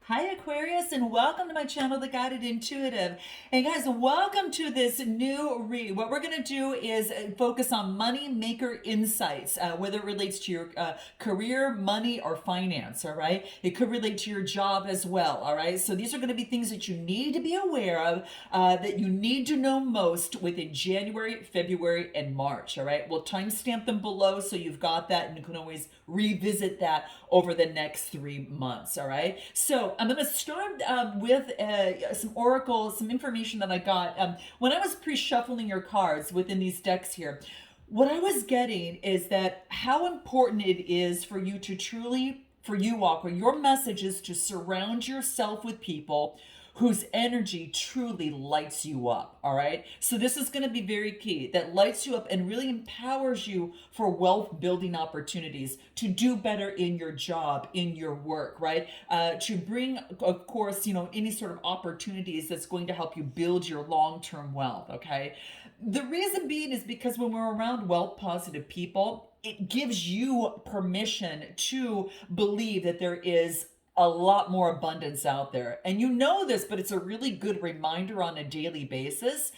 Hi Aquarius, and welcome to my channel, The Guided Intuitive. And guys, welcome to this new read. What we're going to do is focus on money maker insights, whether it relates to your career, money, or finance, all right? It could relate to your job as well, all right? So these are going to be things that you need to be aware of, that you need to know most within January, February, and March, all right? We'll timestamp them below so you've got that and you can always revisit that over the next 3 months, all right? So I'm going to start with some oracle, some information that I got when I was pre-shuffling your cards within these decks here. What I was getting is that how important it is for you to truly, for you, Aqua, your message is to surround yourself with people whose energy truly lights you up, all right? So this is going to be very key, that lights you up and really empowers you for wealth building opportunities, to do better in your job, in your work, right? To bring, of course, any sort of opportunities that's going to help you build your long-term wealth, okay? The reason being is because when we're around wealth positive people, it gives you permission to believe that there is a lot more abundance out there. And you know this, but it's a really good reminder on a daily basis.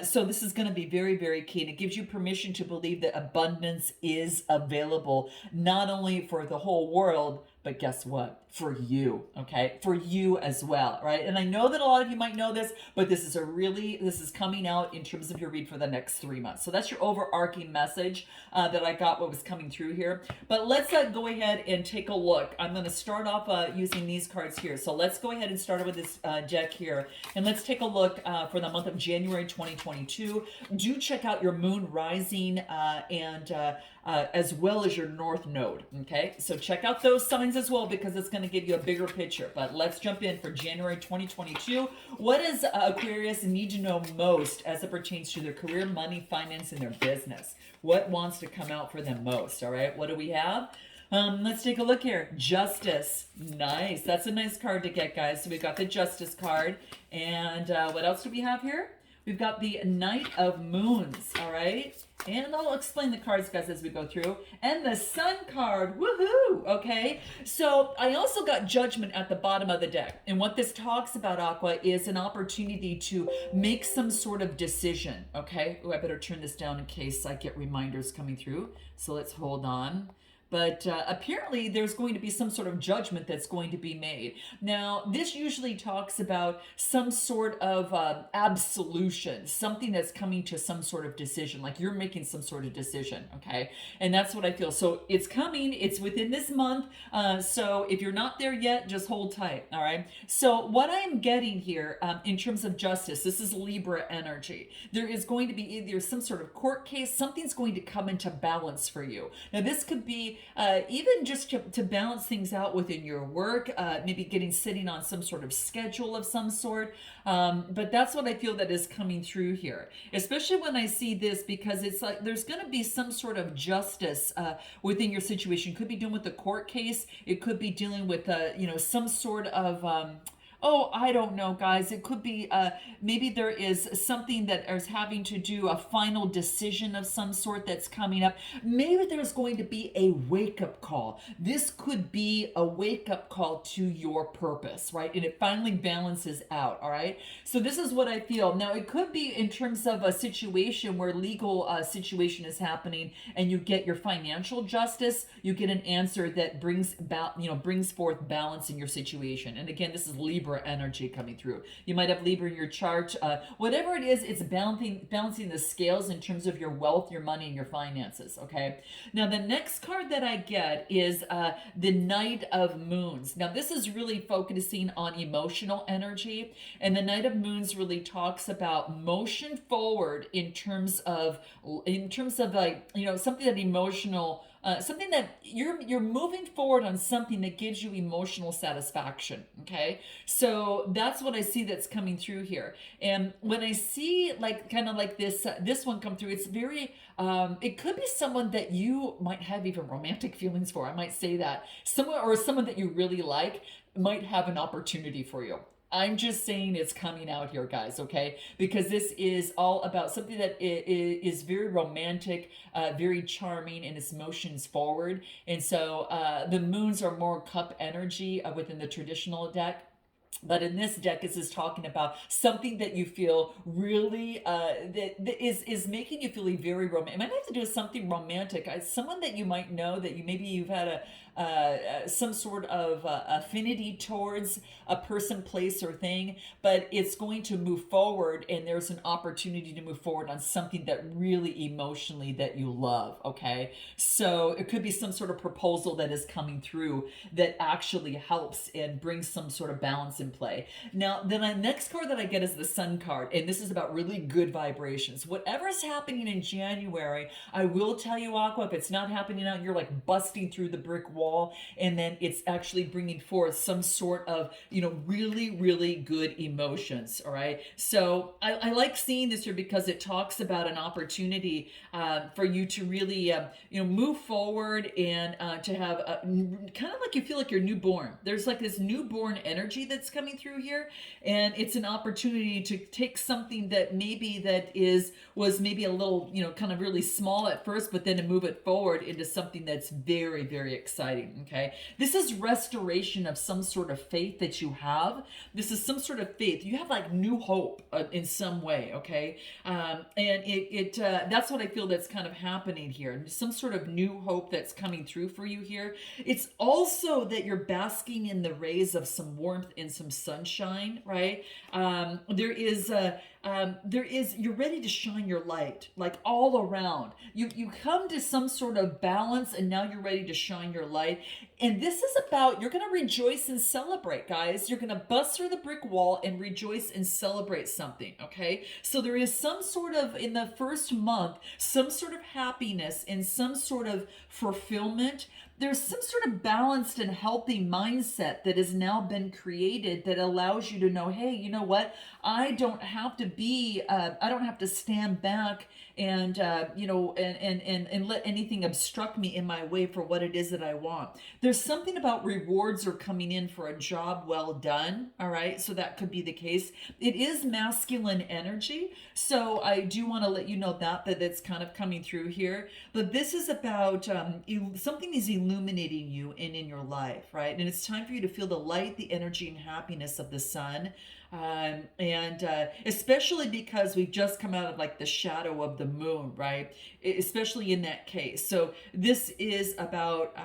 So this is going to be very, very key. And it gives you permission to believe that abundance is available, not only for the whole world, but guess what? For you, okay? For you as well, right? And I know that a lot of you might know this, but this is coming out in terms of your read for the next 3 months. So that's your overarching message that I got what was coming through here. But let's go ahead and take a look. I'm going to start off using these cards here. So let's go ahead and start with this deck here. And let's take a look for the month of January 2022. Do check out your moon rising and as well as your north node, okay? So check out those signs as well, because it's going to give you a bigger picture. But let's jump in for January 2022. What does Aquarius need to know most as it pertains to their career, money, finance, and their business? What wants to come out for them most, all right? What do we have? Let's take a look here. Justice. Nice. That's a nice card to get, guys. So we've got the Justice card. And what else do we have here? We've got the Knight of Moons, all right? And I'll explain the cards, guys, as we go through. And the Sun card, woohoo, okay? So I also got Judgment at the bottom of the deck. And what this talks about, Aqua, is an opportunity to make some sort of decision, okay? Oh, I better turn this down in case I get reminders coming through. So let's hold on. But apparently there's going to be some sort of judgment that's going to be made. Now, this usually talks about some sort of absolution, something that's coming to some sort of decision, like you're making some sort of decision, okay? And that's what I feel. So it's coming, it's within this month. So if you're not there yet, just hold tight, all right? So what I'm getting here in terms of justice, this is Libra energy. There is going to be either some sort of court case, something's going to come into balance for you. Now, this could be even just to balance things out within your work, maybe sitting on some sort of schedule of some sort. But that's what I feel that is coming through here, especially when I see this, because it's like there's going to be some sort of justice within your situation. Could be dealing with the court case. It could be dealing with some sort of oh, I don't know, guys. It could be maybe there is something that is having to do a final decision of some sort that's coming up. Maybe there's going to be a wake-up call. This could be a wake-up call to your purpose, right? And it finally balances out, all right? So this is what I feel. Now, it could be in terms of a situation where legal situation is happening and you get your financial justice. You get an answer that brings forth balance in your situation. And again, this is Libra energy coming through. You might have Libra in your chart. Whatever it is, it's balancing the scales in terms of your wealth, your money, and your finances, okay? Now, the next card that I get is the Knight of Moons. Now, this is really focusing on emotional energy, and the Knight of Moons really talks about motion forward in terms of like, something that emotional, something that you're moving forward on, something that gives you emotional satisfaction, okay? So that's what I see that's coming through here. And when I see like kind of like this one come through, it's very it could be someone that you might have even romantic feelings for. I might say that. Someone that you really like might have an opportunity for you. I'm just saying it's coming out here, guys, okay? Because this is all about something that is very romantic, very charming, and its motions forward. And so the moons are more cup energy within the traditional deck. But in this deck, this is talking about something that you feel really that is making you feel very romantic. It might have to do with something romantic. Someone that you might know that you maybe you've had some sort of affinity towards a person, place, or thing, but it's going to move forward, and there's an opportunity to move forward on something that really emotionally that you love. Okay, so it could be some sort of proposal that is coming through that actually helps and brings some sort of balance in play. Now, then the next card that I get is the Sun card, and this is about really good vibrations. Whatever's happening in January, I will tell you, Aqua, if it's not happening out, you're like busting through the brick wall, and then it's actually bringing forth some sort of, really, really good emotions. All right. So I like seeing this here because it talks about an opportunity for you to really, move forward and to have kind of like you feel like you're newborn. There's like this newborn energy that's coming through here, and it's an opportunity to take something that was maybe a little, kind of really small at first, but then to move it forward into something that's very, very exciting. Okay, this is restoration of some sort of faith that you have. This is some sort of faith you have, like new hope in some way. Okay, and it that's what I feel that's kind of happening here. Some sort of new hope that's coming through for you here. It's also that you're basking in the rays of some warmth and some sunshine, right? You're ready to shine your light, like all around. You come to some sort of balance, and now you're ready to shine your light. And this is about, you're going to rejoice and celebrate, guys. You're going to bust through the brick wall and rejoice and celebrate something, okay? So there is some sort of, in the first month, some sort of happiness and some sort of fulfillment. There's some sort of balanced and healthy mindset that has now been created that allows you to know, hey, you know what? I don't have to stand back and let anything obstruct me in my way for what it is that I want. There's something about rewards are coming in for a job well done. All right, so that could be the case. It is masculine energy, so I do want to let you know that it's kind of coming through here. But this is about something is illuminating you in your life, right? And it's time for you to feel the light, the energy, and happiness of the sun. And especially because we've just come out of like the shadow of the moon, right? Especially in that case. So this is about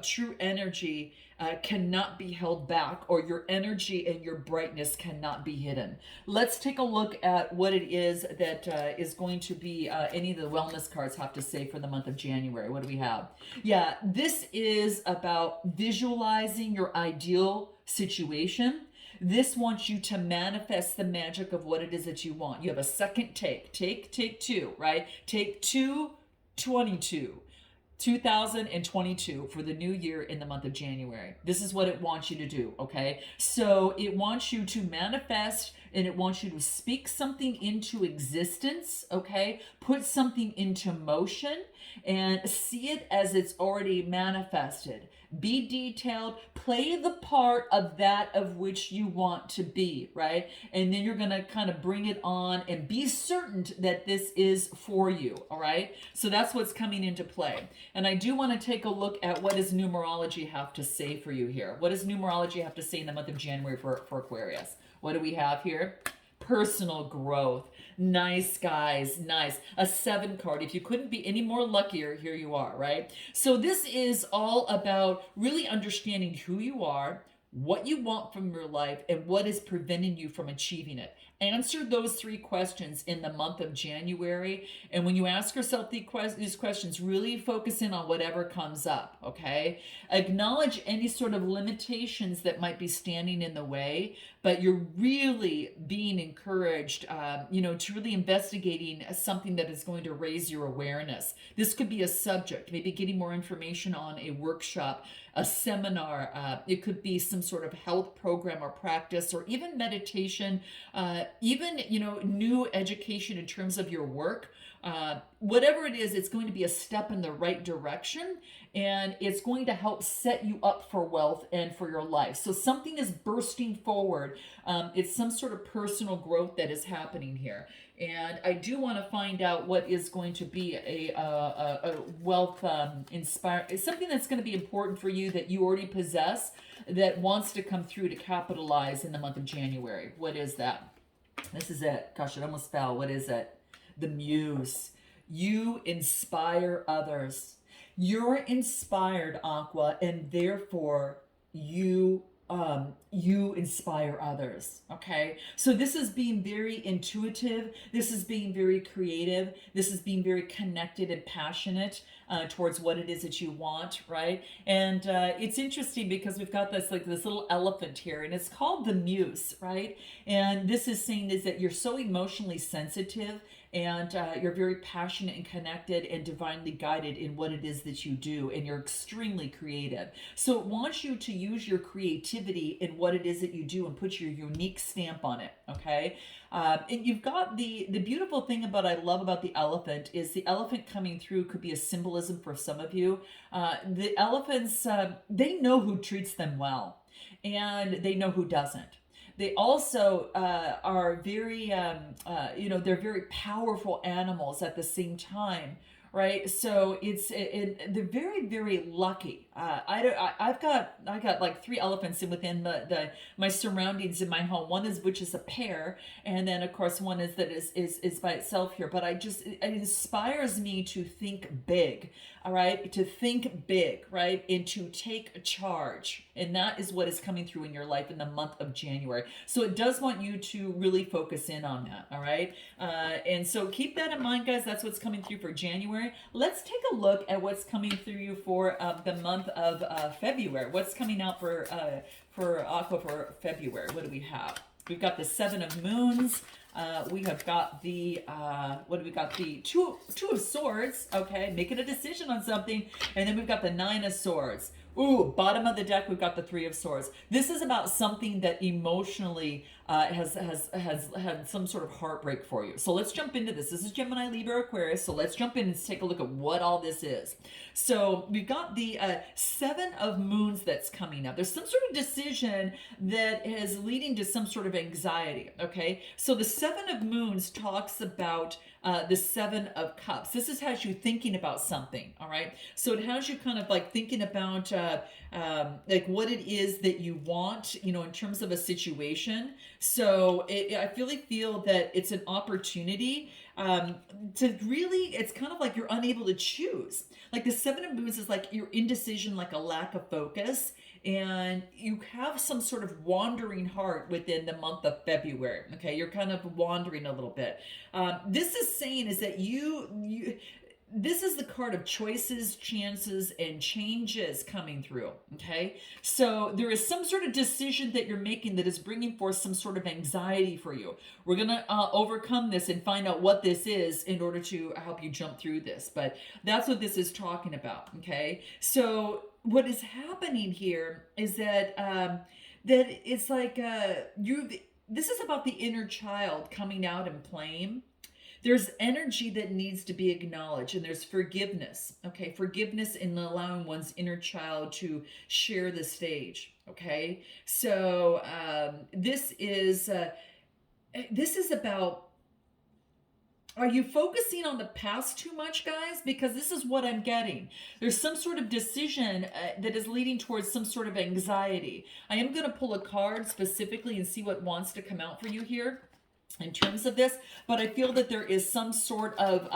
true energy cannot be held back, or your energy and your brightness cannot be hidden. Let's take a look at what it is that is going to be any of the wellness cards have to say for the month of January. What do we have? Yeah, this is about visualizing your ideal situation. This wants you to manifest the magic of what it is that you want. You have a second take two, right? Take 2022 for the new year in the month of January. This is what it wants you to do, okay? So it wants you to manifest, and it wants you to speak something into existence, okay? Put something into motion and see it as it's already manifested. Be detailed, play the part of that of which you want to be, right? And then you're going to kind of bring it on and be certain that this is for you, all right? So that's what's coming into play. And I do want to take a look at what does numerology have to say for you here. What does numerology have to say in the month of January for Aquarius? What do we have here? Personal growth. Nice, guys. Nice. A 7 card. If you couldn't be any more luckier, here you are, right? So this is all about really understanding who you are, what you want from your life, and what is preventing you from achieving it. Answer those 3 questions in the month of January. And when you ask yourself these questions, really focus in on whatever comes up, okay? Acknowledge any sort of limitations that might be standing in the way, but you're really being encouraged, to really investigating something that is going to raise your awareness. This could be a subject, maybe getting more information on a workshop, a seminar. It could be some sort of health program or practice, or even meditation, even, you know, new education in terms of your work, whatever it is, it's going to be a step in the right direction, and it's going to help set you up for wealth and for your life. So something is bursting forward. It's some sort of personal growth that is happening here. And I do want to find out what is going to be a wealth inspire, something that's going to be important for you that you already possess, that wants to come through to capitalize in the month of January. What is that? This is it. Gosh, it almost fell. What is it? The Muse. You inspire others. You're inspired, Aqua, and therefore you inspire others. Okay, so this is being very intuitive, this is being very creative, this is being very connected and passionate towards what it is that you want, right? And it's interesting because we've got this, like, this little elephant here, and it's called the Muse, right? And this is saying is that you're so emotionally sensitive, and you're very passionate and connected and divinely guided in what it is that you do, and you're extremely creative. So it wants you to use your creativity in what it is that you do and put your unique stamp on it. Okay, and you've got the beautiful thing about, I love about the elephant, is the elephant coming through could be a symbolism for some of you. The elephants, they know who treats them well, and they know who doesn't. They also are very, they're very powerful animals at the same time, right? So they're very, very lucky. I got like 3 elephants within my surroundings in my home. One is, which is a pair, and then of course one is that is by itself here. But it inspires me to think big. All right, to think big, right, and to take charge. And that is what is coming through in your life in the month of January. So it does want you to really focus in on that, all right? And so keep that in mind, guys. That's what's coming through for January. Let's take a look at what's coming through you for the month of February. What's coming out for Aqua for February? What do we have? We've got the 7 of Moons. We have got the, what do we got? The two of Swords, okay, making a decision on something. And then we've got the 9 of Swords. Ooh, bottom of the deck, we've got the 3 of Swords. This is about something that emotionally has had some sort of heartbreak for you. So let's jump into this. This is Gemini, Libra, Aquarius. So let's jump in and take a look at what all this is. So we've got the 7 of Moons that's coming up. There's some sort of decision that is leading to some sort of anxiety, okay? So the 7 of Moons talks about the 7 of Cups. This has you thinking about something, all right? So it has you kind of like thinking about like what it is that you want, you know, in terms of a situation. So I really feel that it's an opportunity to really, it's kind of like you're unable to choose. Like the 7 of Moons is like your indecision, like a lack of focus, and you have some sort of wandering heart within the month of February. Okay, you're kind of wandering a little bit. This is saying is that this is the card of choices, chances, and changes coming through, okay? So there is some sort of decision that you're making that is bringing forth some sort of anxiety for you. We're going to overcome this and find out what this is in order to help you jump through this. But that's what this is talking about, okay? So what is happening here is that that it's like this is about the inner child coming out and playing. There's energy that needs to be acknowledged, and there's forgiveness, okay? Forgiveness in allowing one's inner child to share the stage, okay? So this is about, are you focusing on the past too much, guys? Because this is what I'm getting. There's some sort of decision that is leading towards some sort of anxiety. I am going to pull a card specifically and see what wants to come out for you here in terms of this, but I feel that there is some sort of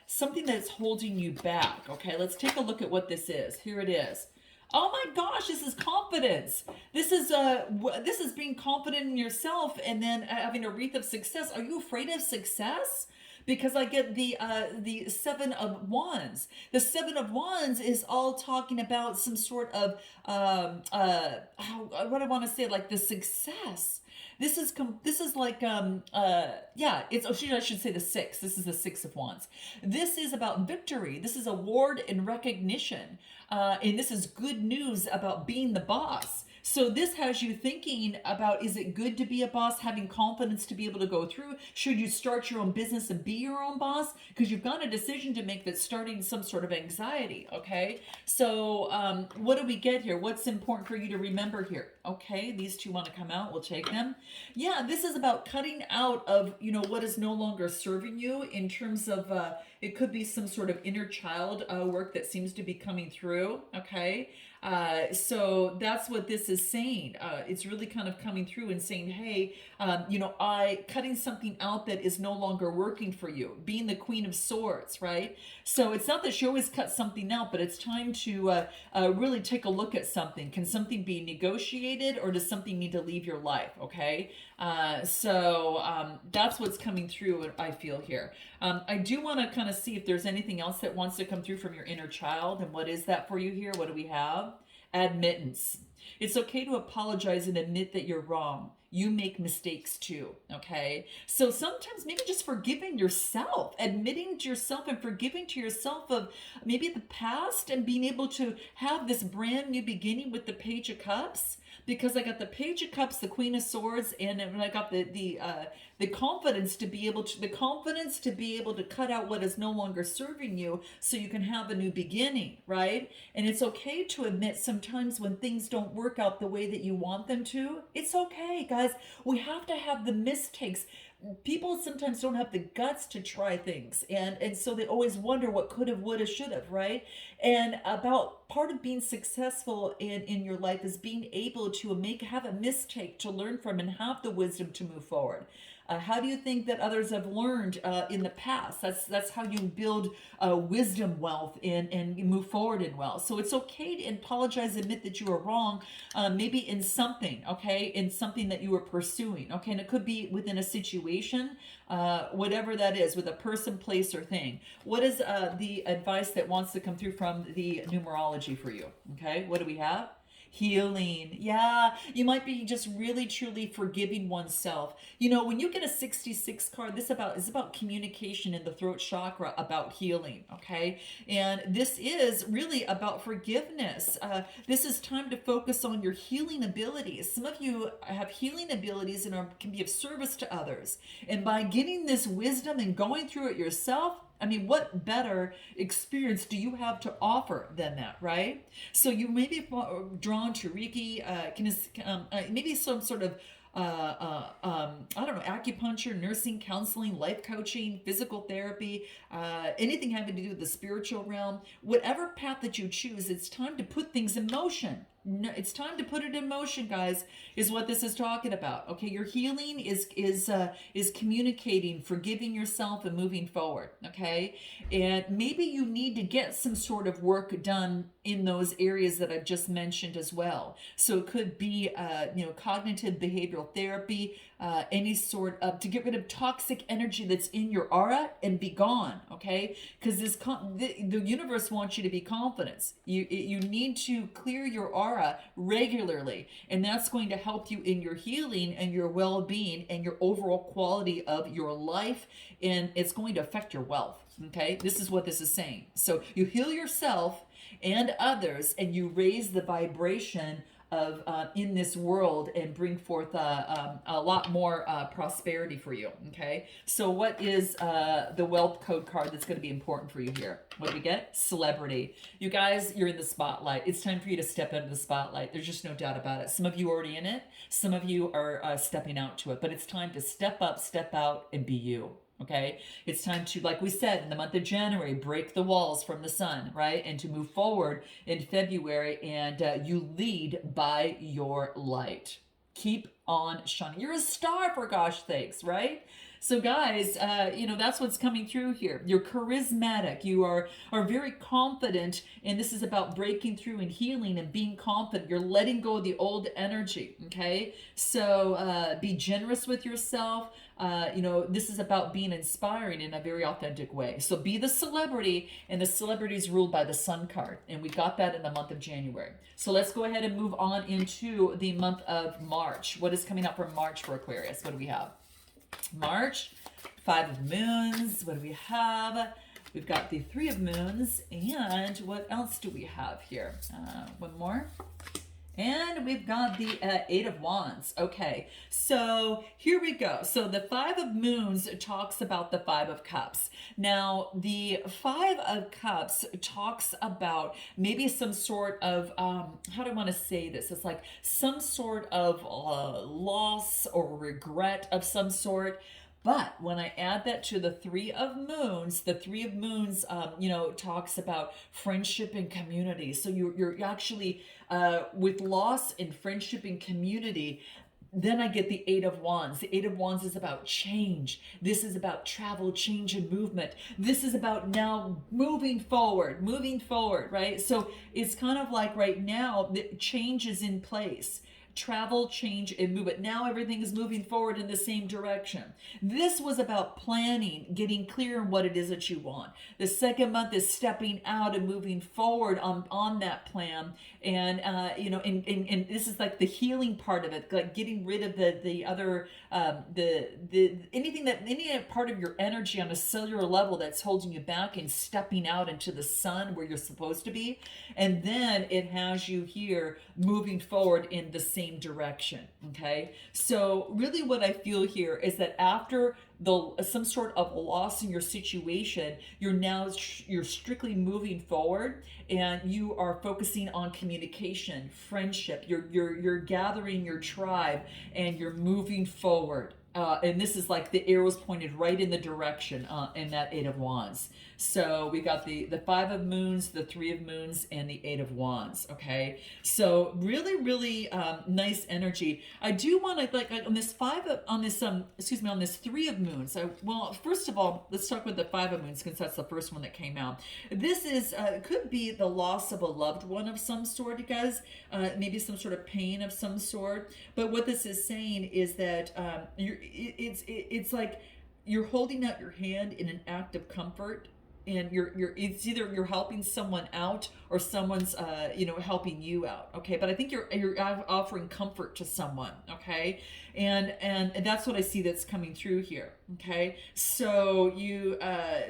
something that's holding you back. Okay, let's take a look at what this is. Here it is. Oh my gosh, this is confidence. This is being confident in yourself and then having a wreath of success. Are you afraid of success? Because I get the 7 of Wands. The 7 of Wands is all talking about some sort of what I want to say, like the success. This is like yeah, it's I should say the 6. This is the 6 of Wands. This is about victory. This is award and recognition, and this is good news about being the boss. So this has you thinking about, is it good to be a boss, having confidence to be able to go through? Should you start your own business and be your own boss? Because you've got a decision to make that's starting some sort of anxiety, okay? So what do we get here? What's important for you to remember here? Okay, these two want to come out. We'll take them. Yeah, this is about cutting out of, what is no longer serving you in terms of, it could be some sort of inner child work that seems to be coming through, okay? So that's what this is saying. It's really kind of coming through and saying, hey, cutting something out that is no longer working for you, being the Queen of Swords, right? So it's not that she always cuts something out, but it's time to really take a look at something. Can something be negotiated, or does something need to leave your life? Okay. So that's what's coming through, I feel here. I do want to kind of see if there's anything else that wants to come through from your inner child. And what is that for you here? What do we have? Admittance. It's okay to apologize and admit that you're wrong. You make mistakes too, okay? So sometimes maybe just forgiving yourself, admitting to yourself and forgiving to yourself of maybe the past, and being able to have this brand new beginning with the Page of Cups. Because I got the Page of Cups, the Queen of Swords, and I got the confidence to be able to cut out what is no longer serving you, so you can have a new beginning, right? And it's okay to admit sometimes when things don't work out the way that you want them to. It's okay, guys. We have to have the mistakes. People sometimes don't have the guts to try things, and so they always wonder what could have, would have, should have, right? And about part of being successful in your life is being able to have a mistake to learn from and have the wisdom to move forward. How do you think that others have learned in the past? That's how you build wisdom wealth and you move forward in wealth. So it's okay to apologize, admit that you were wrong, maybe in something, okay, in something that you were pursuing, okay, and it could be within a situation, whatever that is, with a person, place, or thing. What is the advice that wants to come through from the numerology for you? Okay, what do we have? Healing. Yeah, you might be just really truly forgiving oneself. When you get a 66 card, this is about communication in the throat chakra, about healing, okay? And this is really about forgiveness. This is time to focus on your healing abilities. Some of you have healing abilities and can be of service to others. And by getting this wisdom and going through it yourself, I mean, what better experience do you have to offer than that, right? So you may be drawn to Reiki, maybe some sort of I don't know, acupuncture, nursing, counseling, life coaching, physical therapy, anything having to do with the spiritual realm. Whatever path that you choose, it's time to put things in motion. No, it's time to put it in motion, guys, is what this is talking about. Okay, your healing is communicating, forgiving yourself, and moving forward. Okay, and maybe you need to get some sort of work done in those areas that I've just mentioned as well. So it could be cognitive behavioral therapy, any sort of, to get rid of toxic energy that's in your aura and be gone. Okay, because the universe wants you to be confident. You need to clear your aura regularly, and that's going to help you in your healing and your well-being and your overall quality of your life, and it's going to affect your wealth. Okay, this is what this is saying. So you heal yourself and others, and you raise the vibration of in this world, and bring forth a lot more prosperity for you. Okay, so what is the wealth code card that's going to be important for you here? What do we get? Celebrity. You guys, you're in the spotlight. It's time for you to step into the spotlight. There's just no doubt about it. Some of you are already in it. Some of you are stepping out to it, but it's time to step up, step out, and be you. Okay, it's time to, like we said, in the month of January, break the walls from the sun, right? And to move forward in February, and you lead by your light. Keep on shining. You're a star, for gosh sakes, right? So guys, that's what's coming through here. You're charismatic. You are very confident, and this is about breaking through and healing and being confident. You're letting go of the old energy, okay? So be generous with yourself. This is about being inspiring in a very authentic way. So be the celebrity, and the celebrity is ruled by the Sun card, and we got that in the month of January. So let's go ahead and move on into the month of March. What is coming up for March for Aquarius? What do we have? March, 5 of Moons. What do we have? We've got the 3 of Moons, and what else do we have here? One more. And we've got the Eight of Wands. Okay, so here we go. So the Five of Moons talks about the Five of Cups. Now, the Five of Cups talks about maybe some sort of, how do I want to say this? It's like some sort of loss or regret of some sort. But when I add that to the Three of Moons, the Three of Moons, talks about friendship and community. So you're actually with loss in friendship and community. Then I get the Eight of Wands. The Eight of Wands is about change. This is about travel, change, and movement. This is about now moving forward, right? So it's kind of like right now, the change is in place. Travel, change, and movement. Now everything is moving forward in the same direction. This was about planning, getting clear on what it is that you want. The second month is stepping out and moving forward on that plan. And and this is like the healing part of it, like getting rid of the other any part of your energy on a cellular level that's holding you back, and stepping out into the sun where you're supposed to be. And then it has you here moving forward in the same direction. Okay, so really what I feel here is that after some sort of loss in your situation, you're strictly moving forward, and you are focusing on communication, friendship. You're gathering your tribe, and you're moving forward. And this is like the arrows pointed right in the direction in that Eight of Wands. So we got the Five of Moons, the Three of Moons, and the Eight of Wands. Okay, so really nice energy. I do want to like on this on this Three of Moons. Well, first of all, let's talk with the Five of Moons, because that's the first one that came out. This is could be the loss of a loved one of some sort, you guys. Maybe some sort of pain of some sort. But what this is saying is that it's like you're holding out your hand in an act of comfort, and it's either you're helping someone out or someone's helping you out. Okay, but I think you're offering comfort to someone. Okay, and that's what I see that's coming through here. Okay, so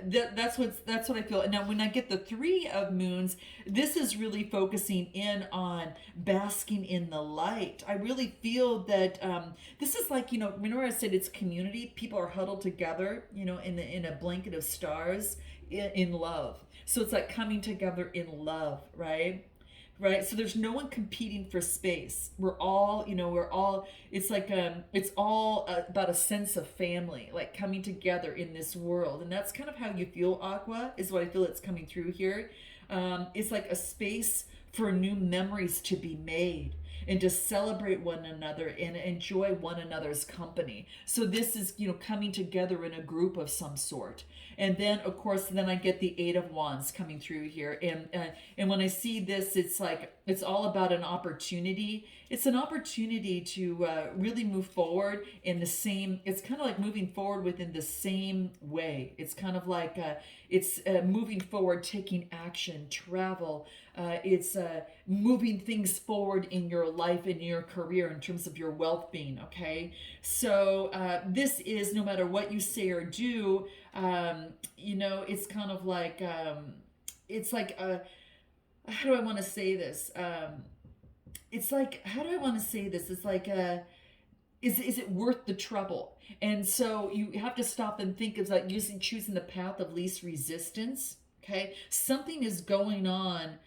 that's what I feel. Now when I get the Three of Moons, this is really focusing in on basking in the light. I really feel that this is like, remember I said it's community. People are huddled together, in a blanket of stars, in love. So it's like coming together in love, right? So there's no one competing for space. We're all it's like it's all about a sense of family, like coming together in this world. And that's kind of how you feel, Aqua, is what I feel it's coming through here. It's like a space for new memories to be made, and to celebrate one another and enjoy one another's company. So this is, coming together in a group of some sort. And then, of course, then I get the Eight of Wands coming through here. And when I see this, it's like, it's all about an opportunity. It's an opportunity to really move forward in the same, it's kind of like moving forward within the same way. It's kind of like, it's moving forward, taking action, travel. It's moving things forward in your life and your career in terms of your wealth being, okay? So this is, no matter what you say or do, it's kind of like, it's like, how do I want to say this? It's like, how do I want to say this? It's like, is it worth the trouble? And so you have to stop and think of like choosing the path of least resistance. Okay, something is going on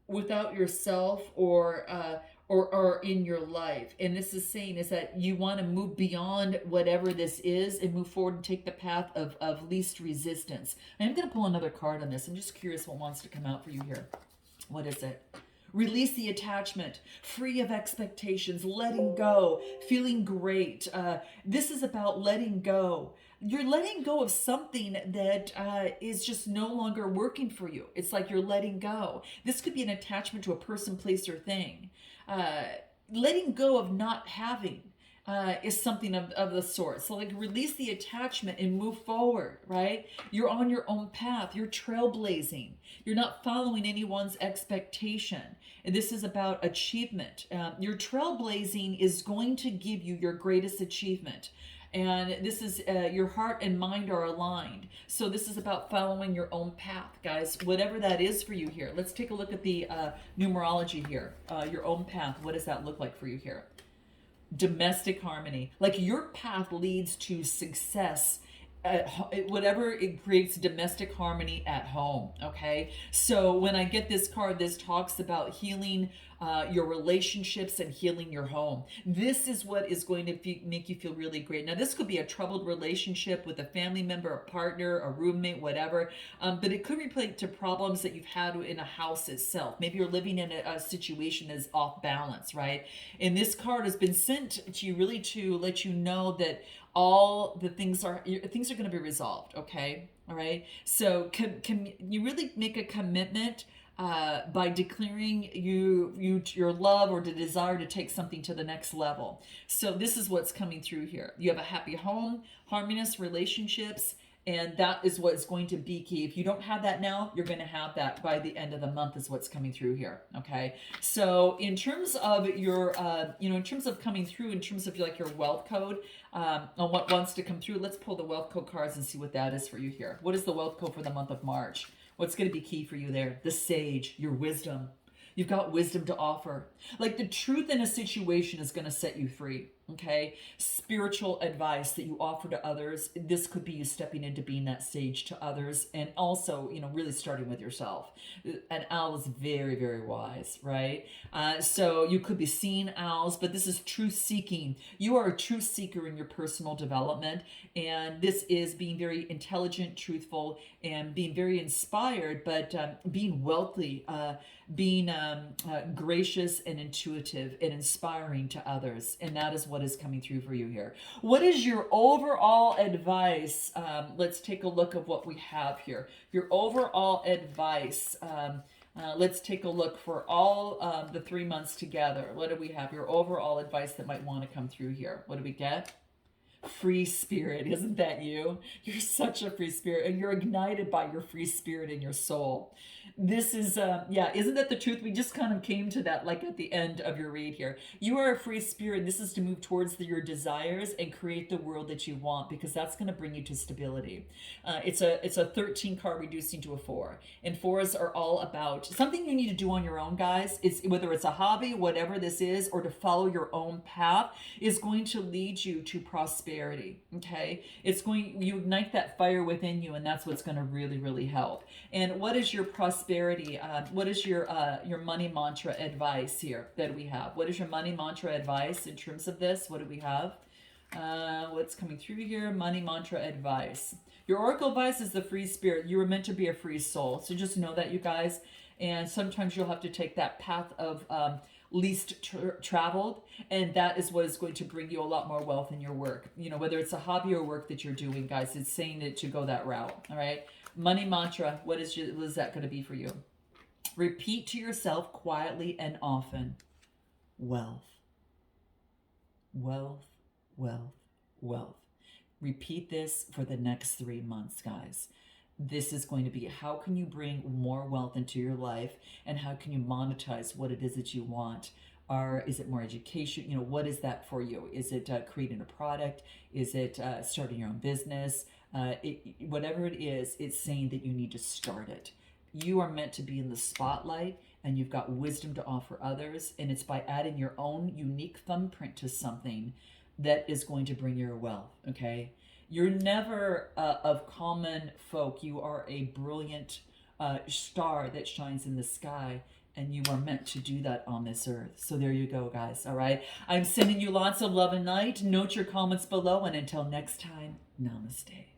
without yourself or in your life, and this is saying is that you want to move beyond whatever this is and move forward and take the path of least resistance. I'm going to pull another card on this. I'm just curious what wants to come out for you here. What is it? Release the attachment, free of expectations, letting go, feeling great. This is about letting go. You're letting go of something that is just no longer working for you. It's like you're letting go. This could be an attachment to a person, place, or thing. Letting go of not having is something of the sort. So like release the attachment and move forward, right? You're on your own path. You're trailblazing. You're not following anyone's expectation. And this is about achievement. Your trailblazing is going to give you your greatest achievement. And this is your heart and mind are aligned. So this is about following your own path, guys, whatever that is for you here. Let's take a look at the numerology here. Your own path, what does that look like for you here? Domestic harmony. Like your path leads to success whatever it creates domestic harmony at home. Okay, so when I get this card, this talks about healing your relationships and healing your home. This is what is going to make you feel really great. Now this could be a troubled relationship with a family member, a partner, a roommate, whatever, but it could relate to problems that you've had in a house itself. Maybe you're living in a situation that's off balance, right? And this card has been sent to you really to let you know that all the things are going to be resolved. Okay, all right. So can you really make a commitment by declaring your love or the desire to take something to the next level? So this is what's coming through here. You have a happy home, harmonious relationships, and that is what's going to be key. If you don't have that now, you're going to have that by the end of the month is what's coming through here. Okay. So in terms of your, in terms of coming through, in terms of like your wealth code, on what wants to come through, let's pull the wealth code cards and see what that is for you here. What is the wealth code for the month of March? What's going to be key for you there? The sage, your wisdom. You've got wisdom to offer. Like the truth in a situation is going to set you free. Okay. Spiritual advice that you offer to others. This could be you stepping into being that sage to others, and also, really starting with yourself. An owl is very, very wise, right? So you could be seeing owls, but this is truth seeking. You are a truth seeker in your personal development, and this is being very intelligent, truthful, and being very inspired, but being wealthy, being gracious and intuitive and inspiring to others. And that is what is coming through for you here. What is your overall advice? Let's take a look at what we have here. Your overall advice. Let's take a look for all the 3 months together. What do we have? Your overall advice that might want to come through here. What do we get? Free spirit. Isn't that you? You're such a free spirit, and you're ignited by your free spirit in your soul. This is, isn't that the truth? We just kind of came to that like at the end of your read here. You are a free spirit. This is to move towards your desires and create the world that you want, because that's going to bring you to stability. It's a 13 card reducing to a 4. And 4s are all about something you need to do on your own, guys. It's whether it's a hobby, whatever this is, or to follow your own path is going to lead you to prosperity. Okay. You ignite that fire within you, and that's what's going to really, really help. And what is your prosperity? What is your money mantra advice here that we have? What is your money mantra advice in terms of this? What do we have? What's coming through here? Money mantra advice. Your oracle advice is the free spirit. You were meant to be a free soul. So just know that, you guys. And sometimes you'll have to take that path of least traveled, and that is what is going to bring you a lot more wealth in your work. Whether it's a hobby or work that you're doing, guys, it's saying it to go that route. All right. Money mantra. What is that going to be for you? Repeat to yourself quietly and often. Wealth. Wealth. Wealth. Wealth. Repeat this for the next 3 months, guys. This is going to be how can you bring more wealth into your life, and how can you monetize what it is that you want? Is it more education? What is that for you? Is it creating a product? Is it starting your own business? Whatever it is, it's saying that you need to start it. You are meant to be in the spotlight, and you've got wisdom to offer others, and it's by adding your own unique thumbprint to something that is going to bring your wealth. Okay. You're never of common folk. You are a brilliant star that shines in the sky, and you are meant to do that on this earth. So there you go, guys. All right. I'm sending you lots of love and light. Note your comments below, and until next time, namaste.